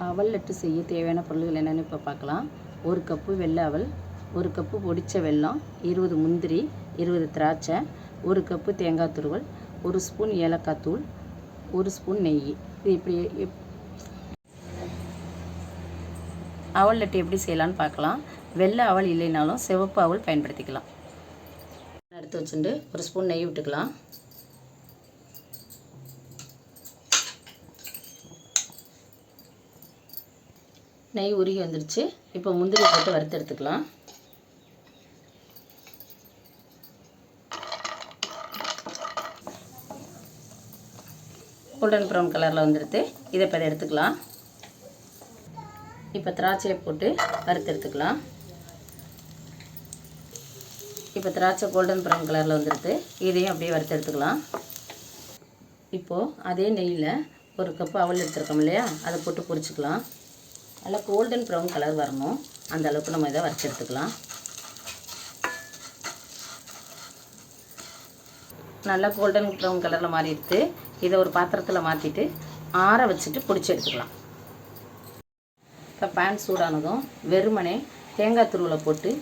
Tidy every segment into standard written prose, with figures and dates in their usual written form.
அவல் லட்டு செய்ய தேவையான பொருட்கள் என்னென்னு இப்போ பார்க்கலாம். 1 கப்பு வெள்ளை அவல், 1 கப்பு பொடித்த வெல்லம், 20 முந்திரி, 20 திராட்சை, 1 கப்பு தேங்காய் துருவல், 1 ஸ்பூன் ஏலக்காய் தூள், 1 ஸ்பூன் நெய். இது இப்படி அவல் லட்டு எப்படி செய்யலான்னு பார்க்கலாம். வெள்ளை அவல் இல்லைனாலும் சிவப்பு அவல் பயன்படுத்திக்கலாம். எடுத்து வச்சுட்டு 1 ஸ்பூன் நெய் விட்டுக்கலாம். நெய் உருகி வந்துடுச்சு. இப்போ முந்திரி போட்டு வறுத்து எடுத்துக்கலாம். கோல்டன் ப்ரௌன் கலரில் வந்துடுது. இதை இப்போ எடுத்துக்கலாம். இப்போ திராட்சையை போட்டு வறுத்து எடுத்துக்கலாம். இப்போ திராட்சை கோல்டன் ப்ரௌன் கலரில் வந்துடுது. இதையும் அப்படியே வறுத்து எடுத்துக்கலாம். இப்போது அதே நெய்யில் 1 கப்பு அவல் எடுத்துருக்கோம் இல்லையா, அதை போட்டு பொரிச்சுக்கலாம். நல்லா கோல்டன் ப்ரௌன் கலர் வரணும், அந்த அளவுக்கு நம்ம இதை வறுத்து எடுத்துக்கலாம். நல்லா கோல்டன் ப்ரௌன் கலரில் மாறி எடுத்து இதை ஒரு பாத்திரத்தில் மாற்றிட்டு ஆற வச்சுட்டு பொடிச்சு எடுத்துக்கலாம். இப்போ பேன் சூடானதும் வெறுமனே தேங்காய் துருவலை போட்டு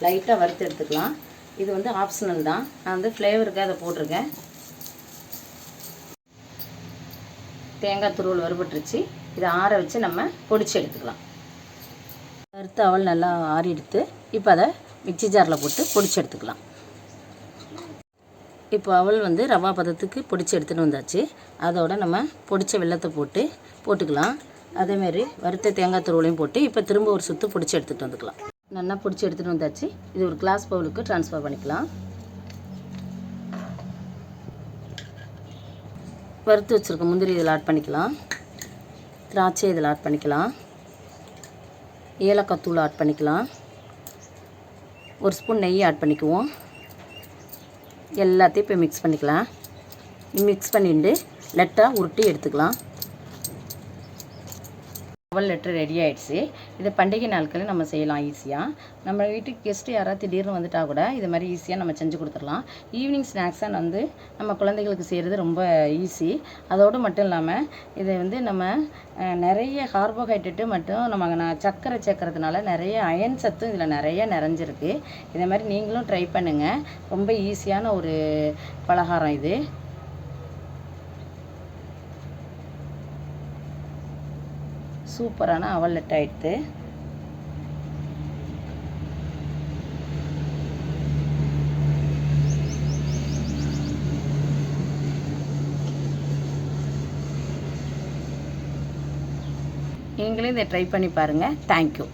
லைட்டாக வறுத்து எடுத்துக்கலாம். இது வந்து ஆப்ஷனல் தான், நான் வந்து ஃப்ளேவருக்கு அதை போட்டிருக்கேன். தேங்காய் துருவல் வறுபட்டுருச்சு. இதை ஆற வச்சு நம்ம பொடிச்சு எடுத்துக்கலாம். வறுத்து அவல் நல்லா ஆறி எடுத்து இப்போ அதை மிக்சி ஜாரில் போட்டு பொடிச்சு எடுத்துக்கலாம். இப்போ அவல் வந்து ரவா பதத்துக்கு பொடிச்சு எடுத்துகிட்டு வந்தாச்சு. அதோட நம்ம பொடிச்ச வெல்லத்தை போட்டுக்கலாம். அதேமாரி வறுத்த தேங்காய் துருவலையும் போட்டு இப்போ திரும்ப ஒரு சுற்று பொடிச்சு எடுத்துகிட்டு வந்துக்கலாம். நல்லா பொடிச்சு எடுத்துகிட்டு வந்தாச்சு. இது ஒரு கிளாஸ் பவுலுக்கு ட்ரான்ஸ்ஃபர் பண்ணிக்கலாம். வறுத்து வச்சுருக்க முந்திரி இதில் ஆட் பண்ணிக்கலாம். திராட்சை இதில் ஆட் பண்ணிக்கலாம். ஏலக்காய் தூள் ஆட் பண்ணிக்கலாம். 1 ஸ்பூன் நெய் ஆட் பண்ணிக்குவோம். எல்லாத்தையும் இப்போ மிக்ஸ் பண்ணிக்கலாம். மிக்ஸ் பண்ணிட்டு லட்டாக உருட்டி எடுத்துக்கலாம். அவல் லட்டு ரெடி ஆகிடுச்சு. இதை பண்டிகை நாட்களில் நம்ம செய்யலாம் ஈஸியாக. நம்ம வீட்டுக்கு கெஸ்ட்டு யாராவது திடீர்னு வந்துட்டால் கூட இது மாதிரி ஈஸியாக நம்ம செஞ்சு கொடுத்துடலாம். ஈவினிங் ஸ்நாக்ஸாக வந்து நம்ம குழந்தைகளுக்கு செய்கிறது ரொம்ப ஈஸி. அதோடு மட்டும் இல்லாமல் இதை வந்து நம்ம நிறைய கார்போஹைட்ரேட்டு மட்டும் நம்ம சர்க்கரை சேர்க்கறதுனால நிறைய அயன் சத்தும் இதில் நிறைய நிறைஞ்சிருக்கு. இதை மாதிரி நீங்களும் ட்ரை பண்ணுங்கள். ரொம்ப ஈஸியான ஒரு பலகாரம் இது. சூப்பரான அவல் லட்டு ஆயிடுத்து. நீங்களும் இதை ட்ரை பண்ணி பாருங்கள். தேங்க்யூ.